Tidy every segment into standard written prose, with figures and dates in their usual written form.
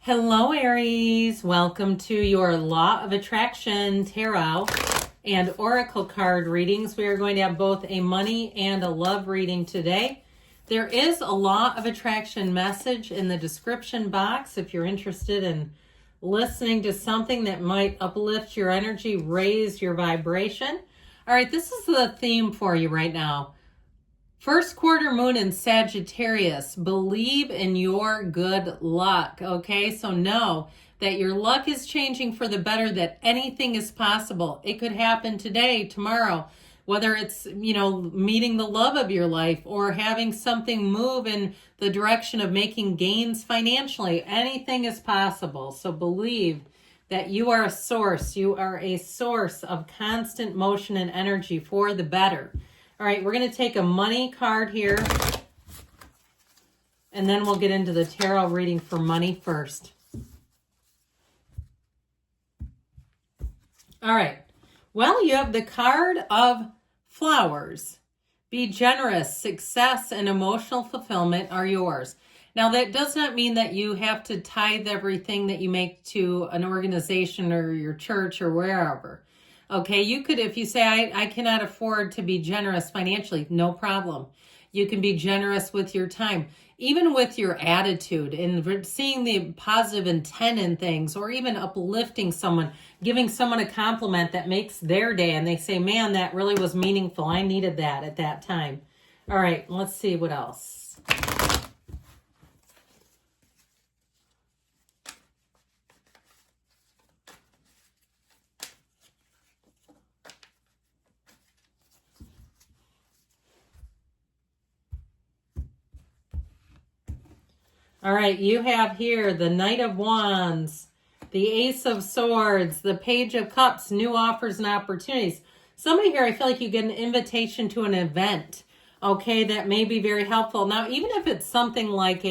Hello, Aries. Welcome to your Law of Attraction Tarot and Oracle card readings. We are going to have both a money and a love reading today. There is a Law of Attraction message in the description box if you're interested in listening to something that might uplift your energy, raise your vibration. All right, this is the theme for you right now. First quarter moon in Sagittarius. Believe in your good luck, okay? So know that your luck is changing for the better, that anything is possible. It could happen today, tomorrow, whether it's, meeting the love of your life or having something move in the direction of making gains financially. Anything is possible. So believe that you are a source. You are a source of constant motion and energy for the better. All right, we're going to take a money card here, and then we'll get into the tarot reading for money first. All right, well, you have the card of flowers. Be generous, success, and emotional fulfillment are yours. Now, that does not mean that you have to tithe everything that you make to an organization or your church or wherever. Okay, you could, if you say, I cannot afford to be generous financially, no problem. You can be generous with your time, even with your attitude and seeing the positive intent in things, or even uplifting someone, giving someone a compliment that makes their day. And they say, man, that really was meaningful. I needed that at that time. All right, let's see what else. All right, you have here the Knight of Wands, the Ace of Swords, the Page of Cups, new offers and opportunities. Somebody here, I feel like you get an invitation to an event, okay, that may be very helpful. Now, even if it's something like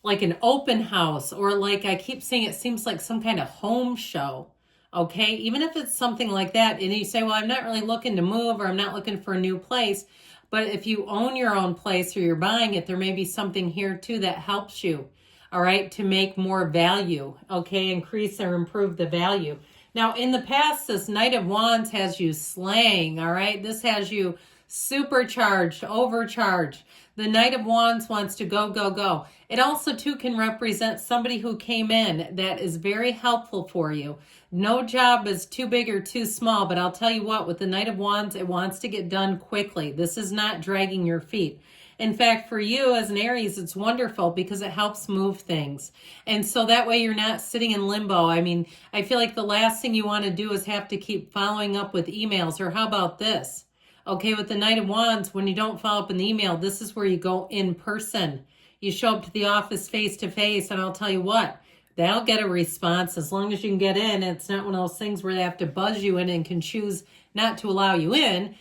like an open house, or like I keep saying, it seems like some kind of home show, okay, even if it's something like that, and you say, well, I'm not really looking to move, or I'm not looking for a new place. But if you own your own place or you're buying it, there may be something here too that helps you, all right, to make more value, okay, increase or improve the value. Now, in the past, this Knight of Wands has you slaying, all right? This has you supercharged, overcharged. The Knight of Wands wants to go, go, go. It also, too, can represent somebody who came in that is very helpful for you. No job is too big or too small, but I'll tell you what, with the Knight of Wands, it wants to get done quickly. This is not dragging your feet. In fact, for you as an Aries, it's wonderful because it helps move things. And so that way you're not sitting in limbo. I mean, I feel like the last thing you want to do is have to keep following up with emails, or how about this? Okay, with the Knight of Wands, when you don't follow up an email, this is where you go in person. You show up to the office face to face, and I'll tell you what, they'll get a response as long as you can get in. It's not one of those things where they have to buzz you in and can choose not to allow you in.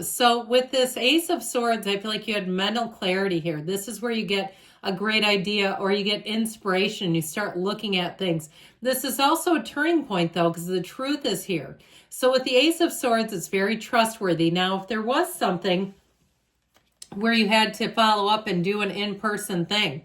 So with this Ace of Swords, I feel like you had mental clarity here. This is where you get a great idea, or you get inspiration. You start looking at things. This is also a turning point, though, because the truth is here. So with the Ace of Swords, it's very trustworthy. Now, if there was something where you had to follow up and do an in-person thing,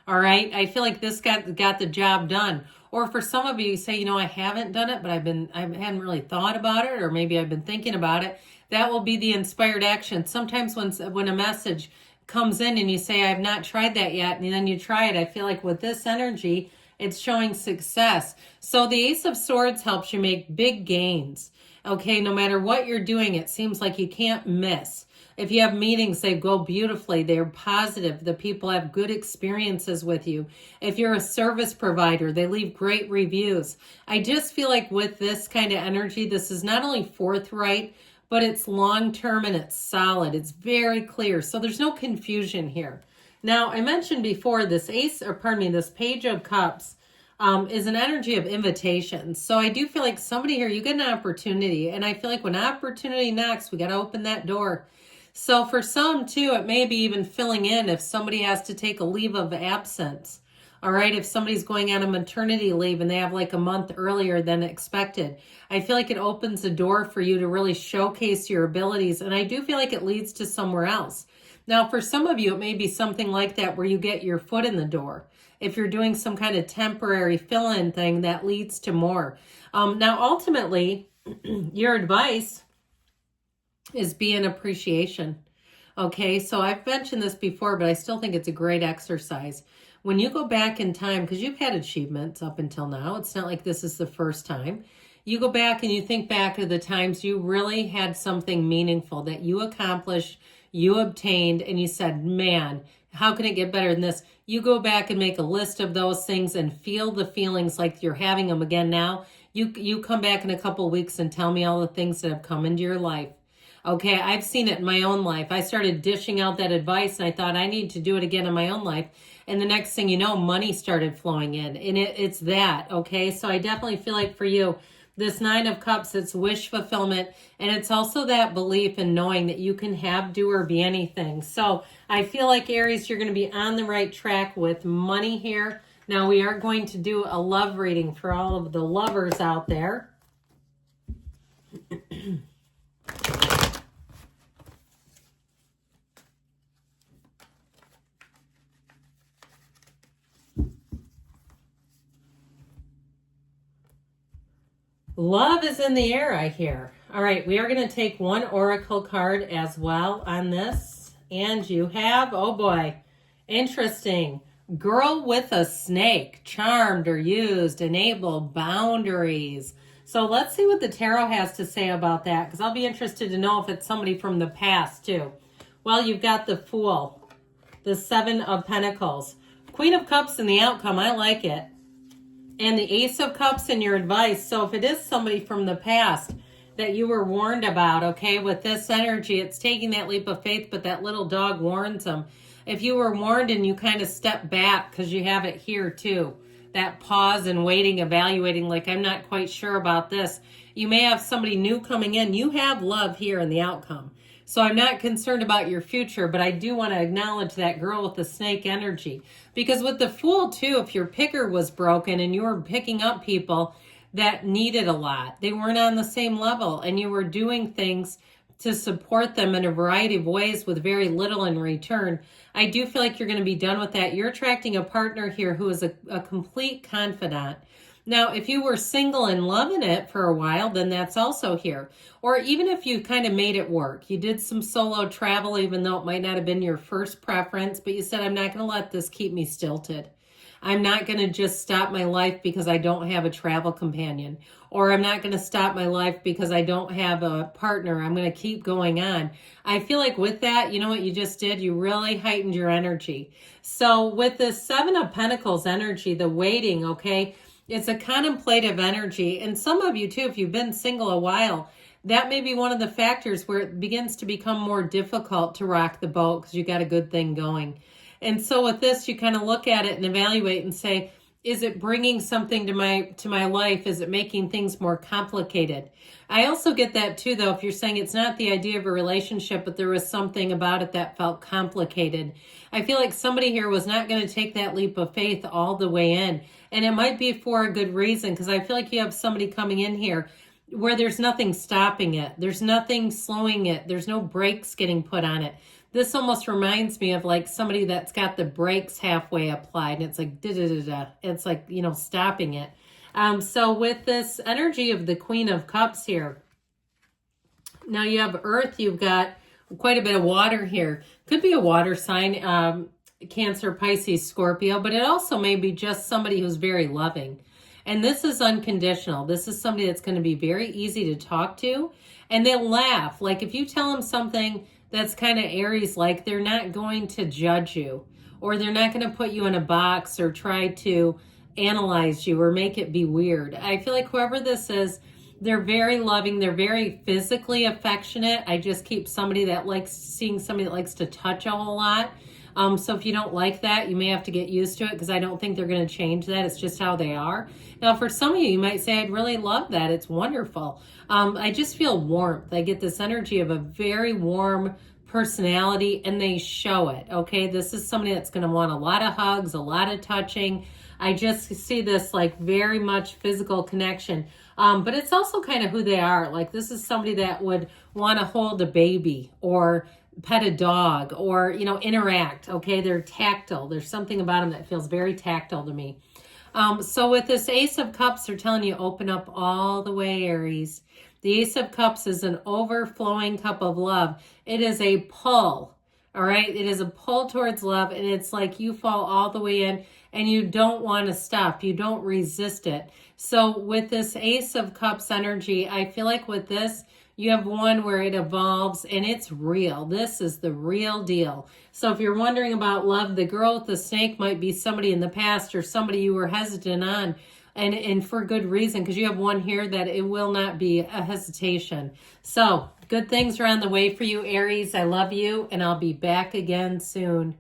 all right, I feel like this got the job done. Or for some of you, you say, I haven't done it, but I hadn't really thought about it, or maybe I've been thinking about it. That will be the inspired action. Sometimes when a message comes in and you say, I have not tried that yet, and then you try it, I feel like with this energy, it's showing success. So the Ace of Swords helps you make big gains. Okay, no matter what you're doing, it seems like you can't miss. If you have meetings, they go beautifully. They're positive. The people have good experiences with you. If you're a service provider, they leave great reviews. I just feel like with this kind of energy, this is not only forthright, but it's long-term and it's solid. It's very clear. So there's no confusion here. Now, I mentioned before this this Page of Cups is an energy of invitation. So I do feel like somebody here, you get an opportunity. And I feel like when opportunity knocks, we got to open that door. So for some too, it may be even filling in if somebody has to take a leave of absence. All right, if somebody's going on a maternity leave and they have like a month earlier than expected, I feel like it opens a door for you to really showcase your abilities. And I do feel like it leads to somewhere else. Now, for some of you, it may be something like that where you get your foot in the door. If you're doing some kind of temporary fill-in thing, that leads to more. Now, ultimately, your advice is be an appreciation. Okay, so I've mentioned this before, but I still think it's a great exercise. When you go back in time, because you've had achievements up until now, it's not like this is the first time. You go back and you think back to the times you really had something meaningful that you accomplished, you obtained, and you said, man, how can it get better than this? You go back and make a list of those things and feel the feelings like you're having them again now. You come back in a couple of weeks and tell me all the things that have come into your life. Okay, I've seen it in my own life. I started dishing out that advice and I thought I need to do it again in my own life. And the next thing you know, money started flowing in. And it's that, okay? So I definitely feel like for you, this 9 of Cups, it's wish fulfillment. And it's also that belief in knowing that you can have, do, or be anything. So I feel like, Aries, you're going to be on the right track with money here. Now we are going to do a love reading for all of the lovers out there. Love is in the air, I hear. All right, we are going to take one oracle card as well on this. And you have, oh boy, interesting. Girl with a snake, charmed or used, enable boundaries. So let's see what the tarot has to say about that, because I'll be interested to know if it's somebody from the past too. Well, you've got the Fool, the 7 of Pentacles, Queen of Cups in the outcome. I like it. And the Ace of Cups in your advice. So if it is somebody from the past that you were warned about, okay, with this energy, it's taking that leap of faith, but that little dog warns them. If you were warned and you kind of step back, because you have it here too, that pause and waiting, evaluating, like I'm not quite sure about this. You may have somebody new coming in. You have love here in the outcome. So I'm not concerned about your future, but I do want to acknowledge that girl with the snake energy. Because with the Fool too, if your picker was broken and you were picking up people that needed a lot, they weren't on the same level, and you were doing things to support them in a variety of ways with very little in return, I do feel like you're going to be done with that. You're attracting a partner here who is a complete confidant. Now, if you were single and loving it for a while, then that's also here. Or even if you kind of made it work, you did some solo travel, even though it might not have been your first preference, but you said, I'm not going to let this keep me stilted. I'm not going to just stop my life because I don't have a travel companion. Or I'm not going to stop my life because I don't have a partner. I'm going to keep going on. I feel like with that, you know what you just did? You really heightened your energy. So with the 7 of Pentacles energy, the waiting, okay, it's a contemplative energy. And some of you too, if you've been single a while, that may be one of the factors where it begins to become more difficult to rock the boat because you got a good thing going. And so with this, you kind of look at it and evaluate and say, is it bringing something to my life? Is it making things more complicated? I also get that too, though, if you're saying it's not the idea of a relationship, but there was something about it that felt complicated. I feel like somebody here was not going to take that leap of faith all the way in. And it might be for a good reason, because I feel like you have somebody coming in here where there's nothing stopping it. There's nothing slowing it. There's no brakes getting put on it. This almost reminds me of like somebody that's got the brakes halfway applied and it's like da-da-da-da. It's like, you know, stopping it. So with this energy of the Queen of Cups here, now you have Earth, you've got quite a bit of water here. Could be a water sign, Cancer, Pisces, Scorpio, but it also may be just somebody who's very loving. And this is unconditional. This is somebody that's going to be very easy to talk to. And they'll laugh. Like if you tell them something that's kind of Aries, like they're not going to judge you. Or they're not going to put you in a box or try to analyze you or make it be weird. I feel like whoever this is, they're very loving. They're very physically affectionate. I just keep somebody that likes seeing somebody that likes to touch a whole lot. So if you don't like that, you may have to get used to it because I don't think they're going to change that. It's just how they are. Now, for some of you, you might say, I'd really love that. It's wonderful. I just feel warmth. I get this energy of a very warm personality and they show it. Okay, this is somebody that's going to want a lot of hugs, a lot of touching. I just see this like very much physical connection. But it's also kind of who they are. Like this is somebody that would want to hold a baby or pet a dog or, you know, interact. Okay, they're tactile. There's something about them that feels very tactile to me. So with this Ace of Cups, they're telling you open up all the way, Aries. The Ace of Cups is an overflowing cup of love. It is a pull, all right? It is a pull towards love, and it's like you fall all the way in, and you don't want to stop. You don't resist it. So with this Ace of Cups energy, I feel like with this, you have one where it evolves and it's real. This is the real deal. So if you're wondering about love, the girl with the snake might be somebody in the past or somebody you were hesitant on, and for good reason, because you have one here that it will not be a hesitation. So good things are on the way for you, Aries. I love you, and I'll be back again soon.